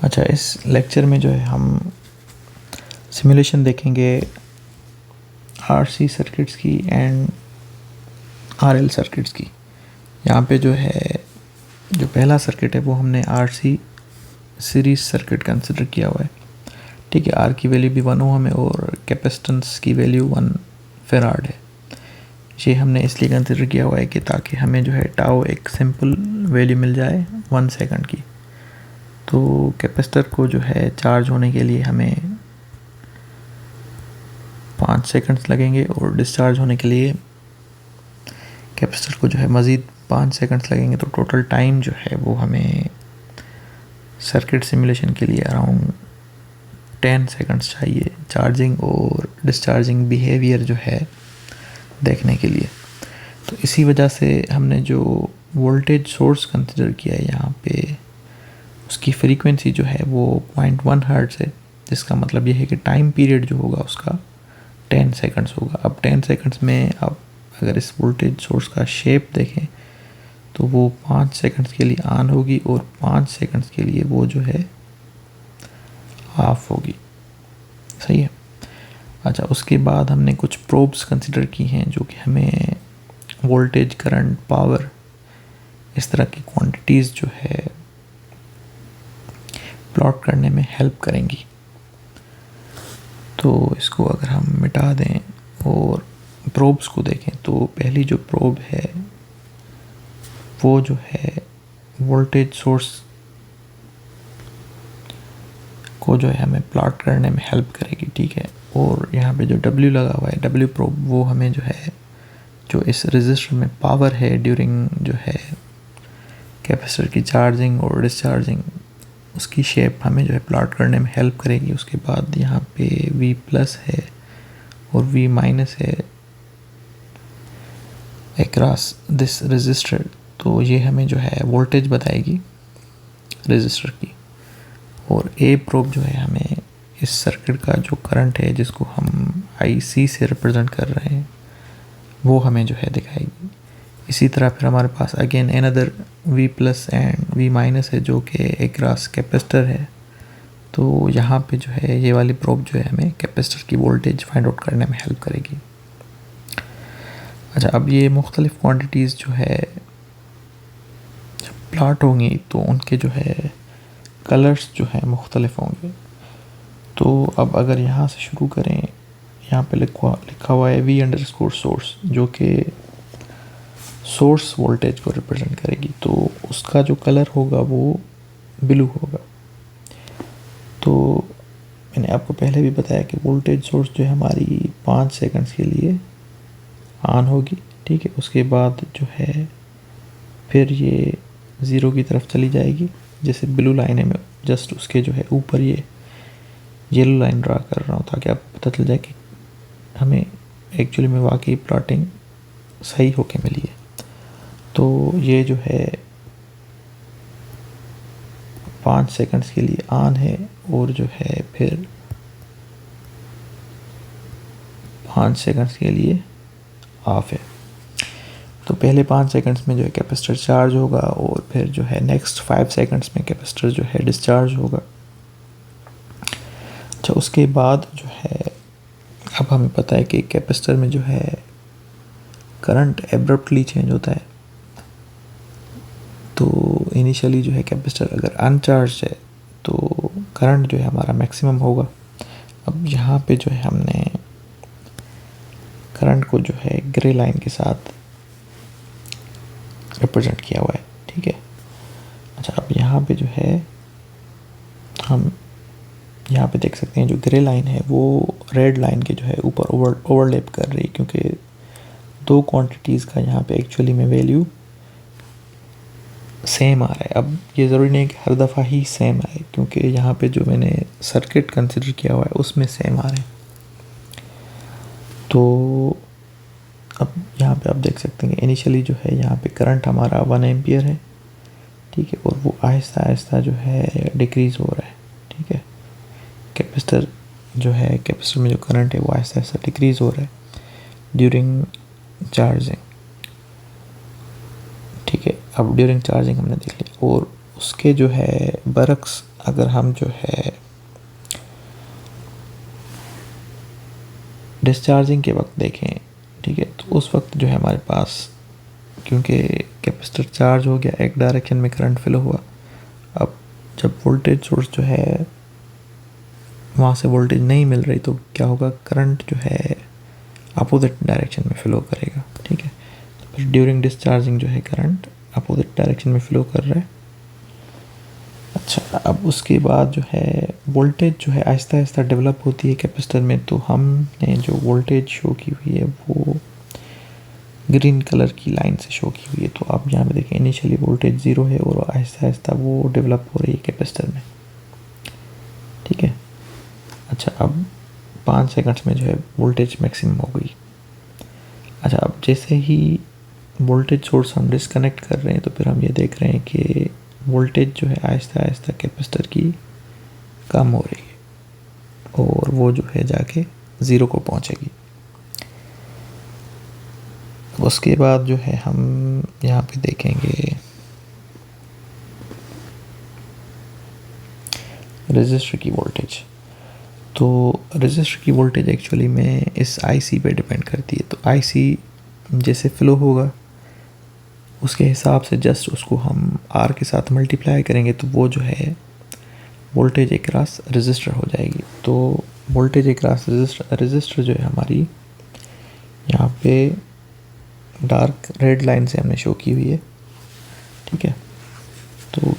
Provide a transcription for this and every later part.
अच्छा, इस लेक्चर में जो है हम सिमुलेशन देखेंगे आरसी सर्किट्स की एंड आरएल सर्किट्स की। यहाँ पे जो है जो पहला सर्किट है वो हमने आरसी सीरीज सर्किट कंसिडर किया हुआ है। ठीक है, आर की वैल्यू भी 1 ओम है और कैपेसिटेंस की वैल्यू 1 फेराड है। ये हमने इसलिए कंसिडर किया हुआ है कि ताकि हमें जो है टाउ एक सिंपल वैल्यू मिल जाए 1 सेकंड की। तो कैपेसिटर को जो है चार्ज होने के लिए हमें 5 सेकंड्स लगेंगे और डिस्चार्ज होने के लिए कैपेसिटर को जो है मज़ीद 5 सेकंड्स लगेंगे। तो टोटल टाइम जो है वो हमें सर्किट सिमुलेशन के लिए अराउंड 10 सेकंड्स चाहिए चार्जिंग और डिस्चार्जिंग बिहेवियर जो है देखने के लिए। तो इसी वजह से हमने जो वोल्टेज सोर्स कंसिडर किया है यहाँ पे, उसकी फ्रीक्वेंसी जो है वो 0.1 हर्ट्ज़ है, जिसका मतलब ये है कि टाइम पीरियड जो होगा उसका 10 सेकंड्स होगा। अब 10 सेकंड्स में आप अगर इस वोल्टेज सोर्स का शेप देखें तो वो 5 सेकंड्स के लिए ऑन होगी और 5 सेकंड्स के लिए वो जो है ऑफ होगी। सही है। अच्छा, उसके बाद हमने कुछ प्रोब्स कंसिडर की हैं जो कि हमें वोल्टेज, करंट, पावर, इस तरह की क्वांटिटीज़ जो है प्लॉट करने में हेल्प करेंगी। तो इसको अगर हम मिटा दें और प्रोब्स को देखें तो पहली जो प्रोब है वो जो है वोल्टेज सोर्स को जो है हमें प्लॉट करने में हेल्प करेगी। ठीक है, और यहाँ पे जो W लगा हुआ है, W प्रोब, वो हमें जो है जो इस रजिस्टर में पावर है ड्यूरिंग जो है कैपेसिटर की चार्जिंग और डिस्चार्जिंग, उसकी शेप हमें जो है प्लॉट करने में हेल्प करेगी। उसके बाद यहाँ पे V प्लस है और V माइनस है अक्रॉस दिस रजिस्टर, तो ये हमें जो है वोल्टेज बताएगी रजिस्टर की। और A प्रोब जो है हमें इस सर्किट का जो करंट है, जिसको हम IC से रिप्रेजेंट कर रहे हैं, वो हमें जो है दिखाएगी। इसी तरह फिर हमारे पास again another V plus and V minus है जो कि अक्रॉस कैपेसिटर है। तो यहाँ पे जो है ये वाली प्रोब जो है हमें कैपेसिटर की वोल्टेज फाइंड आउट करने में हेल्प करेगी। अच्छा, अब ये मुख्तलिफ क्वांटिटीज़ जो है जब प्लॉट होंगी तो उनके जो है कलर्स जो है मुख्तलिफ होंगे। तो अब अगर यहाँ से शुरू करें, यहाँ पे लिखा हुआ है V_ सोर्स, जो कि सोर्स वोल्टेज को रिप्रेजेंट करेगी। तो उसका जो कलर होगा वो ब्लू होगा। तो मैंने आपको पहले भी बताया कि वोल्टेज सोर्स जो है हमारी 5 सेकंड्स के लिए ऑन होगी। ठीक है, उसके बाद जो है फिर ये 0 की तरफ चली जाएगी। जैसे ब्लू लाइन है, मैं जस्ट उसके जो है ऊपर ये येलो लाइन ड्रा कर रहा हूँ ताकि आपको पता चल जाए कि हमें एक्चुअली में वाकई प्लॉटिंग सही होके मिली है। तो ये जो है 5 सेकंड्स के लिए ऑन है और जो है फिर 5 सेकंड्स के लिए ऑफ है। तो पहले 5 सेकंड्स में जो है कैपेसिटर चार्ज होगा और फिर जो है नेक्स्ट 5 सेकंड्स में कैपेसिटर जो है डिस्चार्ज होगा। अच्छा, उसके बाद जो है अब हमें पता है कि कैपेसिटर में जो है करंट एब्रप्टली चेंज होता है। तो इनिशियली जो है कैपेसिटर अगर अनचार्ज है तो करंट जो है हमारा मैक्सिमम होगा। अब यहाँ पे जो है हमने करंट को जो है ग्रे लाइन के साथ रिप्रेजेंट किया हुआ है। ठीक है। अच्छा, अब यहाँ पे जो है हम यहाँ पे देख सकते हैं जो ग्रे लाइन है वो रेड लाइन के जो है ऊपर ओवरलैप कर रही है, क्योंकि दो क्वांटिटीज़ का यहाँ पे एक्चुअली में वैल्यू सेम आ रहा है। अब ये ज़रूरी नहीं है कि हर दफ़ा ही सेम आए, क्योंकि यहाँ पे जो मैंने सर्किट कंसिडर किया हुआ है उसमें सेम आ रहे हैं। तो अब यहाँ पे आप देख सकते हैं इनिशियली जो है यहाँ पे करंट हमारा 1 एम्पियर है। ठीक है, और वो आहिस्ता आहिस्ता जो है डिक्रीज़ हो रहा है। ठीक है, कैपेसिटर जो है कैपेसिटर में जो करंट है वो आहिस्ता आहिस्ता डिक्रीज़ हो रहा है ड्यूरिंग चार्जिंग। ठीक है, अब ड्यूरिंग चार्जिंग हमने देख लिया। और उसके जो है बरक्स अगर हम जो है डिस्चार्जिंग के वक्त देखें, ठीक है, तो उस वक्त जो है हमारे पास, क्योंकि कैपेसिटर चार्ज हो गया, एक डायरेक्शन में करंट फ्लो हुआ, अब जब वोल्टेज सोर्स जो है वहाँ से वोल्टेज नहीं मिल रही तो क्या होगा, करंट जो है अपोजिट डायरेक्शन में फ्लो करेगा, ठीक है। तो फिर ड्यूरिंग डिस्चार्जिंग जो है करंट अपोजिट डायरेक्शन में फ्लो कर रहा है। अच्छा, अब उसके बाद जो है वोल्टेज जो है आहिस्ता आहिस्ता डेवलप होती है कैपेसिटर में। तो हमने जो वोल्टेज शो की हुई है वो ग्रीन कलर की लाइन से शो की हुई है। तो आप यहाँ पे देखें इनिशियली वोल्टेज 0 है और आहिस्ता आहिस्ता वो डेवलप हो रही है कैपेसिटर में, ठीक है। अच्छा, अब 5 सेकंड्स में जो है वोल्टेज मैक्सिमम हो गई। अच्छा, अब जैसे ही वोल्टेज सोर्स हम डिस्कनेक्ट कर रहे हैं तो फिर हम ये देख रहे हैं कि वोल्टेज जो है आहिस्ता आहिस्ता कैपेसिटर की कम हो रही है और वो जो है जाके 0 को पहुंचेगी। उसके बाद जो है हम यहाँ पे देखेंगे रजिस्टर की वोल्टेज। तो रजिस्टर की वोल्टेज एक्चुअली में इस आईसी पे डिपेंड करती है। तो आईसी जैसे फ्लो होगा उसके हिसाब से जस्ट उसको हम आर के साथ मल्टीप्लाई करेंगे तो वो जो है वोल्टेज अक्रॉस रजिस्टर हो जाएगी। तो वोल्टेज अक्रॉस रजिस्टर जो है हमारी यहाँ पे डार्क रेड लाइन से हमने शो की हुई है, ठीक है। तो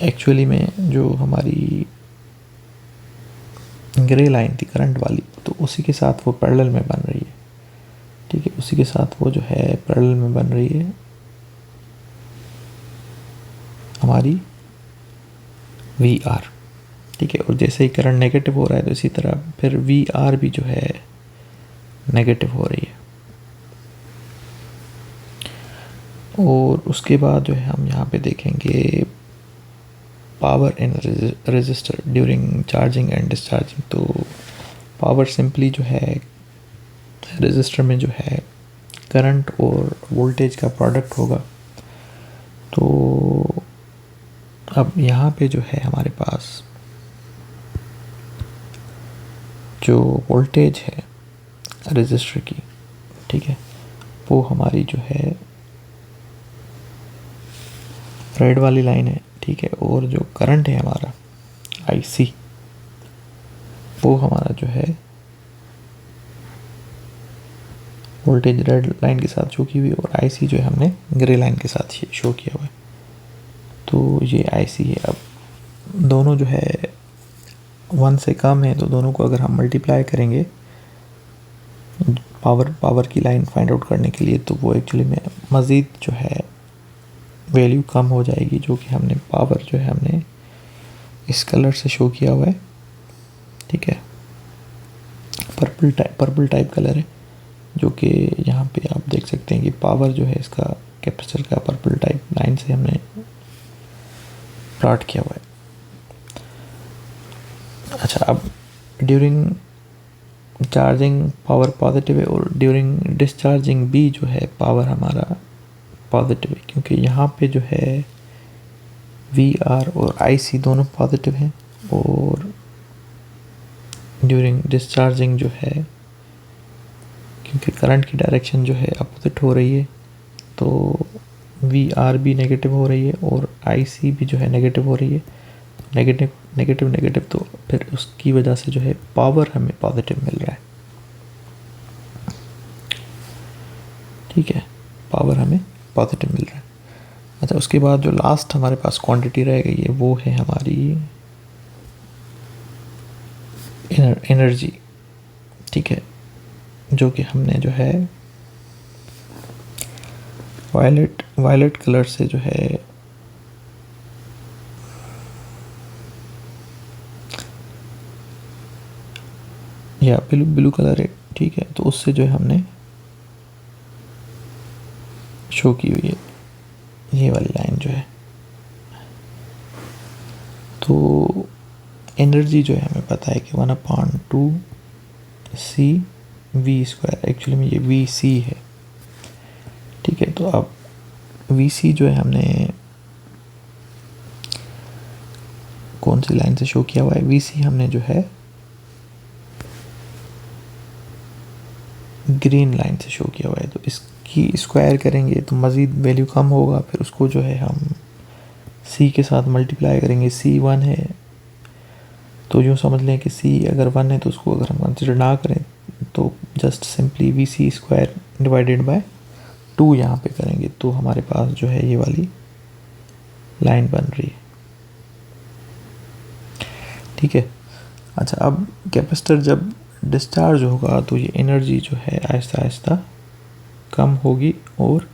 एक्चुअली में जो हमारी ग्रे लाइन थी करंट वाली, तो उसी के साथ वो पैरेलल में बन रही है, ठीक है। उसी के साथ वो जो है पैरेलल में बन रही है हमारी वी आर, ठीक है। और जैसे ही करंट नेगेटिव हो रहा है तो इसी तरह फिर वी आर भी जो है नेगेटिव हो रही है। और उसके बाद जो है हम यहाँ पे देखेंगे power in register during charging and discharging. तो पावर सिंपली जो है रजिस्टर में जो है करंट और वोल्टेज का प्रोडक्ट होगा। तो अब यहाँ पे जो है हमारे पास जो वोल्टेज है रजिस्टर की, ठीक है, वो हमारी जो है रेड वाली लाइन है, ठीक है। और जो करंट है हमारा आईसी वो हमारा जो है वोल्टेज रेड लाइन के साथ शो की हुई और आईसी जो है हमने ग्रे लाइन के साथ शो किया हुआ है। तो ये आईसी है। अब दोनों जो है 1 से कम है तो दोनों को अगर हम मल्टीप्लाई करेंगे पावर की लाइन फाइंड आउट करने के लिए तो वो एक्चुअली में मज़ीद जो है वैल्यू कम हो जाएगी, जो कि हमने पावर जो है हमने इस कलर से शो किया हुआ है, ठीक है। पर्पल टाइप कलर है, जो कि यहाँ पे आप देख सकते हैं कि पावर जो है इसका कैपेसिटर का पर्पल टाइप लाइन से हमने प्लॉट किया हुआ है। अच्छा, अब ड्यूरिंग चार्जिंग पावर पॉजिटिव है और ड्यूरिंग डिस्चार्जिंग भी जो है पावर हमारा पॉजिटिव है, क्योंकि यहाँ पे जो है वी आर और आई सी दोनों पॉजिटिव हैं। और ड्यूरिंग डिस्चार्जिंग जो है क्योंकि करंट की डायरेक्शन जो है अपोजिट हो रही है तो वी आर भी नेगेटिव हो रही है और आई सी भी जो है नेगेटिव हो रही है। नेगेटिव तो फिर उसकी वजह से जो है पावर हमें पॉजिटिव मिल रहा है, ठीक है, पावर हमें पॉजिटिव मिल रहा है। अच्छा, उसके बाद जो लास्ट हमारे पास क्वांटिटी रह गई है वो है हमारी एनर्जी, ठीक है, जो कि हमने जो है वायलेट कलर से जो है या ब्लू कलर है, ठीक है। तो उससे जो है हमने शो की हुई है ये वाली लाइन जो है। तो एनर्जी जो है हमें पता है कि 1/2 सी वी स्क्वायर, एक्चुअली में ये वी सी है, ठीक है। तो अब वी सी जो है हमने कौन सी लाइन से शो किया हुआ है, VC हमने जो है ग्रीन लाइन से शो किया हुआ है। तो इसकी स्क्वायर करेंगे तो मज़ीद वैल्यू कम होगा, फिर उसको जो है हम C के साथ मल्टीप्लाई करेंगे। C 1 है तो यूँ समझ लें कि C अगर 1 है तो उसको अगर हम कंसिडर ना करें तो just simply VC square divided by 2 यहाँ पे करेंगे, तो हमारे पास जो है ये वाली लाइन बन रही है। ठीक है। अच्छा, अब कैपेसिटर जब डिस्चार्ज होगा तो ये एनर्जी जो है आहिस्ता आहिस्ता कम होगी और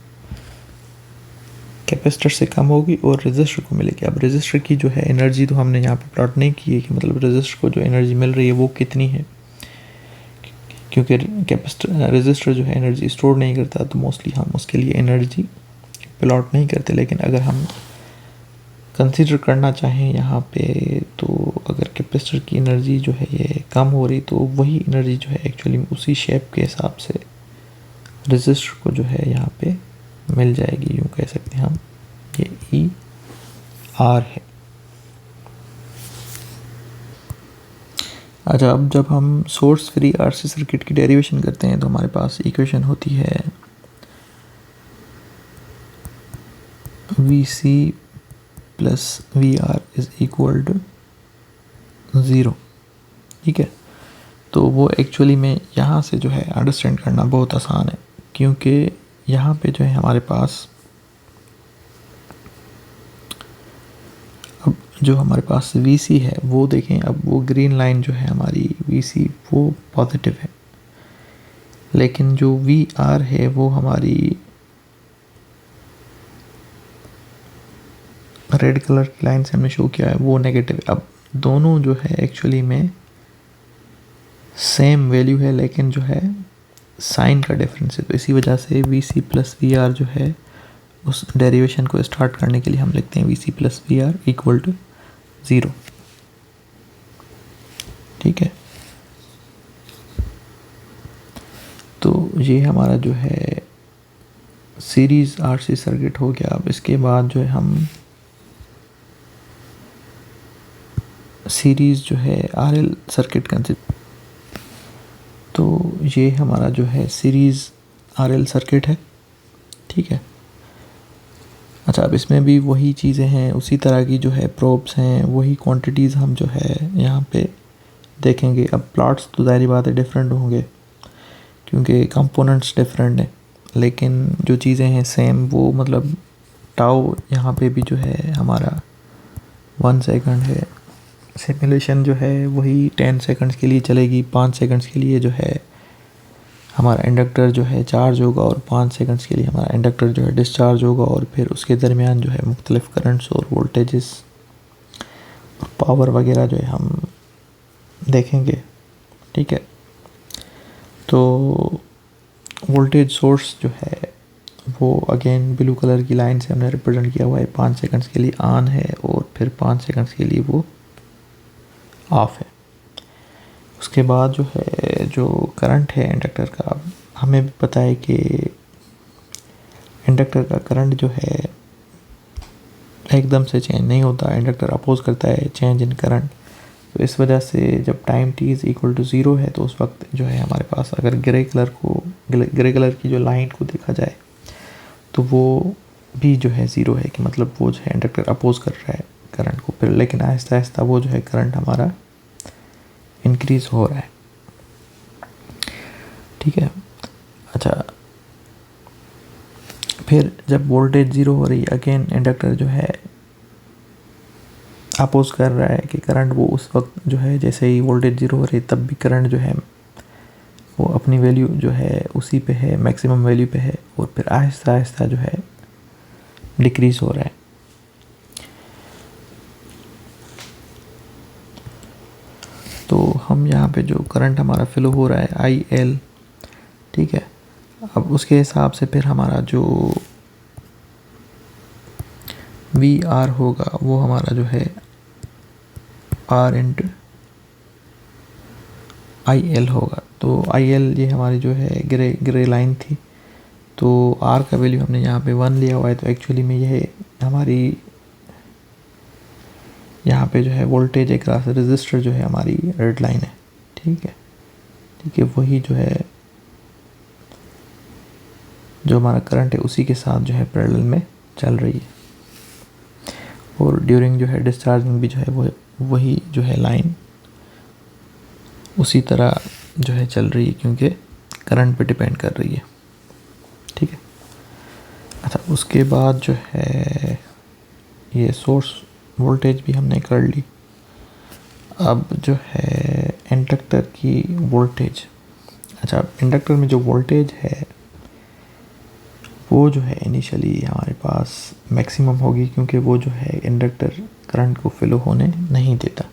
कैपेसिटर से कम होगी और रेजिस्टर को मिलेगी। अब रेजिस्टर की जो है एनर्जी तो हमने यहाँ पे प्लॉट नहीं की है कि मतलब रेजिस्टर को जो एनर्जी मिल रही है वो कितनी है, क्योंकि कैपेसिटर रेजिस्टर जो है एनर्जी स्टोर नहीं करता, तो मोस्टली हम उसके लिए एनर्जी प्लॉट नहीं करते। लेकिन अगर हम कंसीडर करना चाहें यहाँ पे, तो अगर कैपेसिटर की एनर्जी जो है ये कम हो रही, तो वही एनर्जी जो है एक्चुअली उसी शेप के हिसाब से रेजिस्टर को जो है यहाँ पे मिल जाएगी। यूँ कह सकते हैं हम, ये ER है। अच्छा, अब जब हम सोर्स फ्री RC सर्किट की डेरिवेशन करते हैं तो हमारे पास इक्वेशन होती है VC plus VR is equal to 0। ठीक है। तो वो एक्चुअली में यहाँ से जो है अंडरस्टैंड करना बहुत आसान है, क्योंकि यहाँ पे जो है हमारे पास अब जो हमारे पास VC है वो देखें, अब वो ग्रीन लाइन जो है हमारी VC वो पॉजिटिव है, लेकिन जो VR है वो हमारी रेड कलर की लाइन से हमने शो किया है वो नेगेटिव है। अब दोनों जो है एक्चुअली में सेम वैल्यू है, लेकिन जो है साइन का डिफरेंस है, तो इसी वजह से VC प्लस VR जो है उस डेरिवेशन को स्टार्ट करने के लिए हम लिखते हैं VC plus VR equal to 0। ठीक है। तो ये हमारा जो है सीरीज RC सर्किट हो गया। अब इसके बाद जो है हम सीरीज जो है RL सर्किट कंसिडर, तो ये हमारा जो है सीरीज RL सर्किट है। ठीक है। अच्छा, अब इसमें भी वही चीज़ें हैं, उसी तरह की जो है प्रोब्स हैं, वही क्वांटिटीज़ हम जो है यहाँ पे देखेंगे। अब प्लॉट्स तो ज़ाहिर बात है डिफरेंट होंगे क्योंकि कंपोनेंट्स डिफरेंट हैं, लेकिन जो चीज़ें हैं सेम। वो मतलब टाउ यहाँ पे भी जो है हमारा 1 सेकंड है, सिमुलेशन जो है वही 10 सेकंड्स के लिए चलेगी। 5 सेकंड्स के लिए जो है हमारा इंडक्टर जो है चार्ज होगा और 5 सेकंड्स के लिए हमारा इंडक्टर जो है डिस्चार्ज होगा, और फिर उसके दरमियान जो है मुख्तलिफ करंट्स और वोल्टेजेस और पावर वगैरह जो है हम देखेंगे। ठीक है। तो वोल्टेज सोर्स जो है वो अगेन ब्लू कलर की लाइन से हमने रिप्रेजेंट किया हुआ है, 5 सेकंड्स के लिए ऑन है और फिर 5 सेकंड्स के लिए वो ऑफ है। उसके बाद जो है जो करंट है इंडक्टर का, हमें भी पता है कि इंडक्टर का करंट जो है एकदम से चेंज नहीं होता, इंडक्टर अपोज करता है चेंज इन करंट। तो इस वजह से जब time t is equal to 0 है तो उस वक्त जो है हमारे पास अगर ग्रे कलर की जो लाइन को देखा जाए तो वो भी जो है 0 है, कि मतलब वो जो है इंडक्टर अपोज कर रहा है करंट को। फिर लेकिन आहिस्ता आहिस्ता वो जो है करंट हमारा इंक्रीज़ हो रहा है। ठीक है। अच्छा, फिर जब वोल्टेज 0 हो रही है, अगेन इंडक्टर जो है अपोज कर रहा है कि करंट वो उस वक्त जो है जैसे ही वोल्टेज 0 हो रही है तब भी करंट जो है वो अपनी वैल्यू जो है उसी पे है, मैक्सिमम वैल्यू पे है, और फिर आहिस्ता आहिस्ता जो है डिक्रीज़ हो रहा है। तो हम यहाँ पे जो करंट हमारा फ्लो हो रहा है IL, ठीक है। अब उसके हिसाब से फिर हमारा जो VR होगा वो हमारा जो है R इंटू IL होगा। तो IL ये हमारी जो है ग्रे लाइन थी, तो R का वैल्यू हमने यहाँ पे 1 लिया हुआ है, तो एक्चुअली में यह हमारी यहाँ पे जो है वोल्टेज एक रजिस्टर जो है हमारी रेड लाइन है, ठीक है, वही जो है जो हमारा करंट है उसी के साथ जो है पैरेलल में चल रही है। और ड्यूरिंग जो है डिस्चार्जिंग भी जो है वो वही जो है लाइन उसी तरह जो है चल रही है, क्योंकि करंट पे डिपेंड कर रही है, ठीक है। अच्छा, उसके बाद जो है ये सोर्स वोल्टेज भी हमने कर ली। अब जो है इंडक्टर की वोल्टेज, अच्छा इंडक्टर में जो वोल्टेज है वो जो है इनिशियली हमारे पास मैक्सिमम होगी, क्योंकि वो जो है इंडक्टर करंट को फ्लो होने नहीं देता,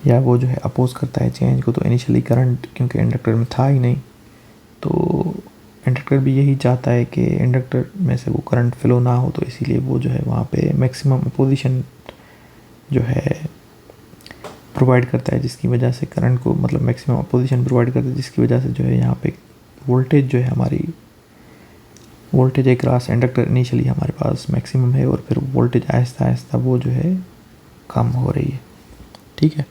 या वो जो है अपोज करता है चेंज को। तो इनिशियली करंट क्योंकि इंडक्टर में था ही नहीं, तो इंडक्टर भी यही चाहता है कि इंडक्टर में से वो करंट फ्लो ना हो, तो इसीलिए वो जो है वहाँ पे मैक्सिमम अपोजिशन जो है प्रोवाइड करता है, जिसकी वजह से करंट को मतलब मैक्सिमम अपोजिशन प्रोवाइड करता है, जिसकी वजह से जो है यहाँ पे वोल्टेज जो है हमारी वोल्टेज एक रास इंडक्टर इनिशियली हमारे पास मैक्सिमम है, और फिर वोल्टेज आहिस्ता आहिस्ता वो जो है कम हो रही है, ठीक है।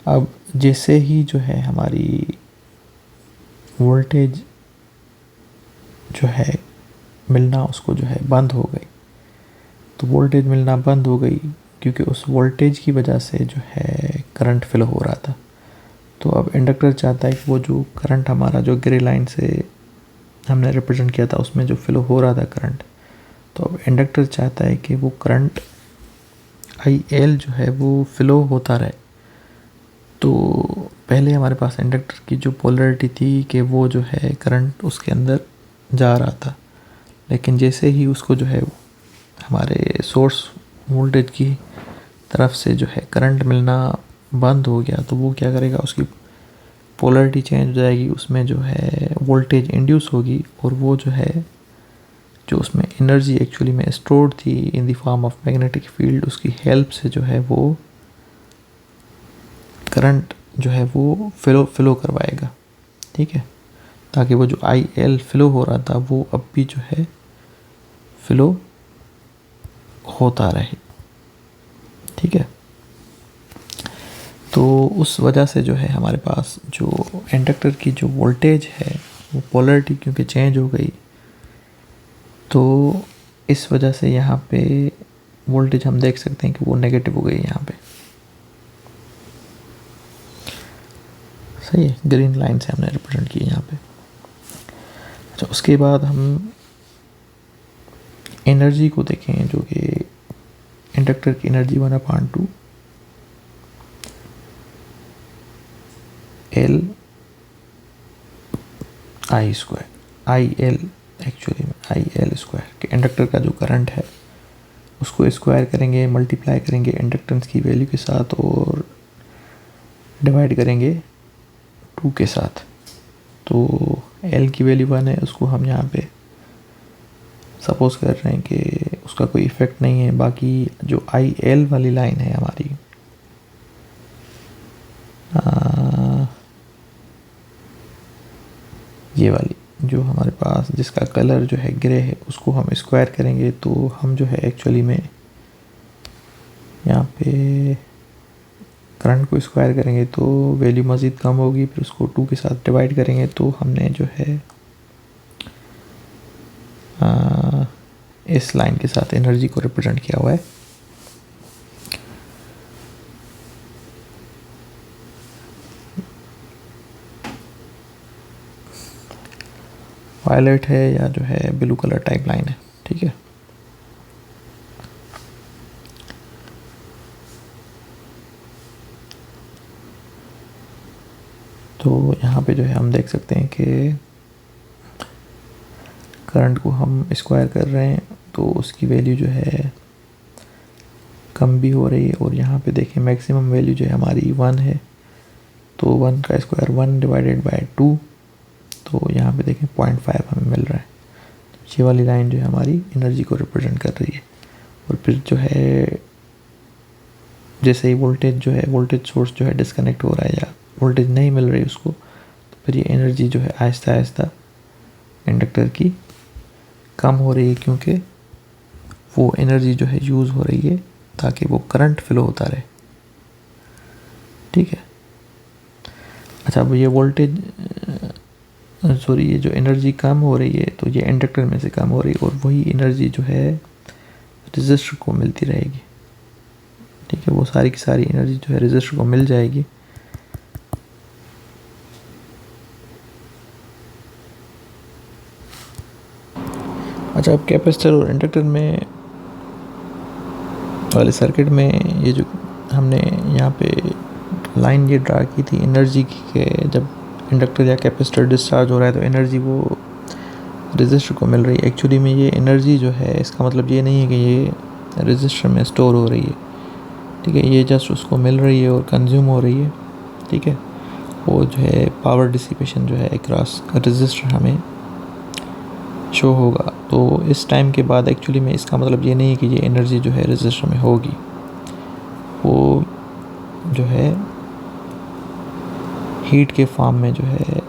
अब जैसे ही जो है हमारी वोल्टेज जो है मिलना उसको जो है बंद हो गई, तो वोल्टेज मिलना बंद हो गई क्योंकि उस वोल्टेज की वजह से जो है करंट फ्लो हो रहा था। तो अब इंडक्टर चाहता है कि वो जो करंट हमारा जो ग्रे लाइन से हमने रिप्रेजेंट किया था उसमें जो फ्लो हो रहा था करंट, तो अब इंडक्टर चाहता है कि वो करंट IL जो है वो फ्लो होता रहे। तो पहले हमारे पास इंडक्टर की जो पोलैरिटी थी कि वो जो है करंट उसके अंदर जा रहा था, लेकिन जैसे ही उसको जो है हमारे सोर्स वोल्टेज की तरफ से जो है करंट मिलना बंद हो गया, तो वो क्या करेगा, उसकी पोलैरिटी चेंज हो जाएगी, उसमें जो है वोल्टेज इंड्यूस होगी, और वो जो है जो उसमें एनर्जी एक्चुअली में स्टोर्ड थी in the form of magnetic field, उसकी हेल्प से जो है वो करंट जो है वो फ्लो करवाएगा, ठीक है, ताकि वो जो IL फ्लो हो रहा था वो अब भी जो है फ्लो होता रहे, ठीक है। तो उस वजह से जो है हमारे पास जो इंडक्टर की जो वोल्टेज है वो पोलैरिटी क्योंकि चेंज हो गई, तो इस वजह से यहाँ पे वोल्टेज हम देख सकते हैं कि वो नेगेटिव हो गई यहाँ पे, सही है, ग्रीन लाइन से हमने रिप्रेजेंट किया यहाँ पे। अच्छा, उसके बाद हम एनर्जी को देखें, जो कि इंडक्टर की energy 1/2 L I square, IL actually में IL स्क्वायर कि इंडक्टर का जो करंट है उसको स्क्वायर करेंगे, मल्टीप्लाई करेंगे इंडक्टेंस की वैल्यू के साथ, और डिवाइड करेंगे 2 के साथ। तो L की वैल्यू 1 है, उसको हम यहाँ पे सपोज कर रहे हैं कि उसका कोई इफेक्ट नहीं है। बाकी जो IL वाली लाइन है हमारी, ये वाली जो हमारे पास जिसका कलर जो है ग्रे है, उसको हम स्क्वायर करेंगे, तो हम जो है एक्चुअली में यहाँ पे करंट को स्क्वायर करेंगे तो वैल्यू मज़ीद कम होगी, फिर उसको 2 के साथ डिवाइड करेंगे, तो हमने जो है इस लाइन के साथ एनर्जी को रिप्रेजेंट किया हुआ है। वायलेट है या जो है ब्लू कलर टाइप लाइन है, ठीक है। तो यहाँ पे जो है हम देख सकते हैं कि करंट को हम स्क्वायर कर रहे हैं तो उसकी वैल्यू जो है कम भी हो रही है, और यहाँ पे देखें मैक्सिमम वैल्यू जो है हमारी 1 है, तो 1 का स्क्वायर 1 डिवाइडेड बाय 2, तो यहाँ पे देखें 0.5 हमें मिल रहा है। तो ये वाली लाइन जो है हमारी एनर्जी को रिप्रेजेंट कर रही है। और फिर जो है जैसे ही वोल्टेज सोर्स जो है डिस्कनेक्ट हो रहा है या वोल्टेज नहीं मिल रही उसको, तो फिर ये एनर्जी जो है आहिस्ता आहिस्ता इंडक्टर की कम हो रही है, क्योंकि वो एनर्जी जो है यूज़ हो रही है ताकि वो करंट फ्लो होता रहे। ठीक है। अच्छा, अब ये वोल्टेज सॉरी ये जो एनर्जी कम हो रही है तो ये इंडक्टर में से कम हो रही है और वही एनर्जी जो है रेजिस्टर को मिलती रहेगी। ठीक है, वो सारी की सारी एनर्जी जो है रेजिस्टर को मिल जाएगी। अच्छा, अब कैपेसिटर और इंडक्टर में वाले सर्किट में ये जो हमने यहाँ पे लाइन ये ड्रा की थी एनर्जी की, के जब इंडक्टर या कैपेसिटर डिस्चार्ज हो रहा है तो एनर्जी वो रेजिस्टर को मिल रही है। एक्चुअली में ये एनर्जी जो है इसका मतलब ये नहीं है कि ये रेजिस्टर में स्टोर हो रही है। ठीक है, ये जस्ट उसको मिल रही है और कंज्यूम हो रही है। ठीक है, वो जो है पावर डिसिपेशन जो है अक्रॉस रेजिस्टर हमें शो होगा। तो इस टाइम के बाद एक्चुअली में इसका मतलब ये नहीं है कि ये एनर्जी जो है रेजिस्टर में होगी, वो जो है हीट के फॉर्म में जो है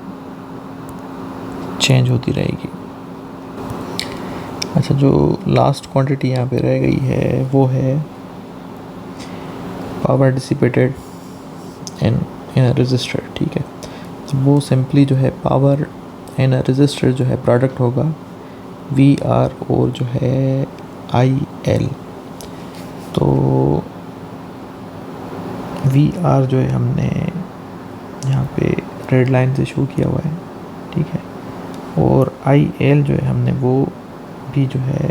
चेंज होती रहेगी। अच्छा, जो लास्ट क्वांटिटी यहाँ पे रह गई है वो है power dissipated in a resistor. ठीक है, वो सिंपली जो है पावर इन अ रेजिस्टर जो है प्रोडक्ट होगा वी आर और जो है आई एल। तो वी आर जो है हमने यहाँ पे रेड लाइन से शो किया हुआ है। ठीक है, और आई एल जो है हमने वो भी जो है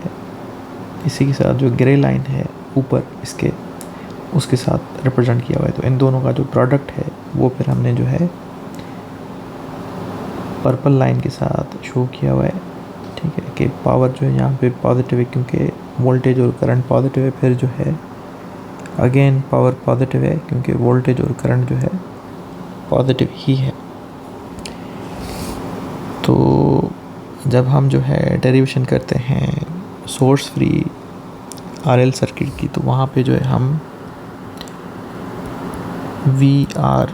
इसी के साथ जो ग्रे लाइन है ऊपर इसके उसके साथ रिप्रेजेंट किया हुआ है। तो इन दोनों का जो प्रोडक्ट है वो फिर हमने जो है पर्पल लाइन के साथ शो किया हुआ है। ठीक है, कि पावर जो है यहाँ पे पॉजिटिव है क्योंकि वोल्टेज और करंट पॉजिटिव है, फिर जो है अगेन पावर पॉजिटिव है क्योंकि वोल्टेज और करंट जो है पॉजिटिव ही है। तो जब हम जो है डेरिवेशन करते हैं सोर्स फ्री आरएल सर्किट की तो वहाँ पे जो है हम V R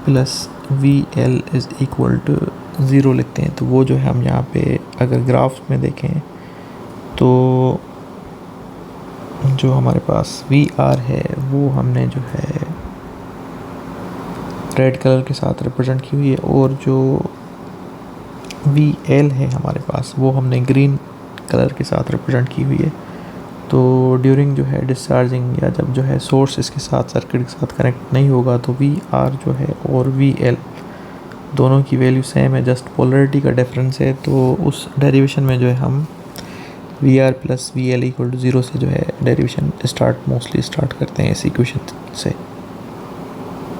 plus V L is equal to 0 लिखते हैं। तो वो जो है हम यहाँ पे अगर ग्राफ में देखें तो जो हमारे पास वी आर है वो हमने जो है रेड कलर के साथ रिप्रेजेंट की हुई है और जो वी एल है हमारे पास वो हमने ग्रीन कलर के साथ रिप्रेजेंट की हुई है। तो ड्यूरिंग जो है डिस्चार्जिंग या जब जो है सोर्स इसके साथ सर्किट के साथ कनेक्ट नहीं होगा तो वी आर जो है और वी एल दोनों की वैल्यू सेम है, जस्ट पोलरिटी का डिफरेंस है। तो उस डेरिवेशन में जो है हम V R plus V L equal to 0 से जो है डेरिवेशन मोस्टली स्टार्ट करते हैं इस इक्वेशन से।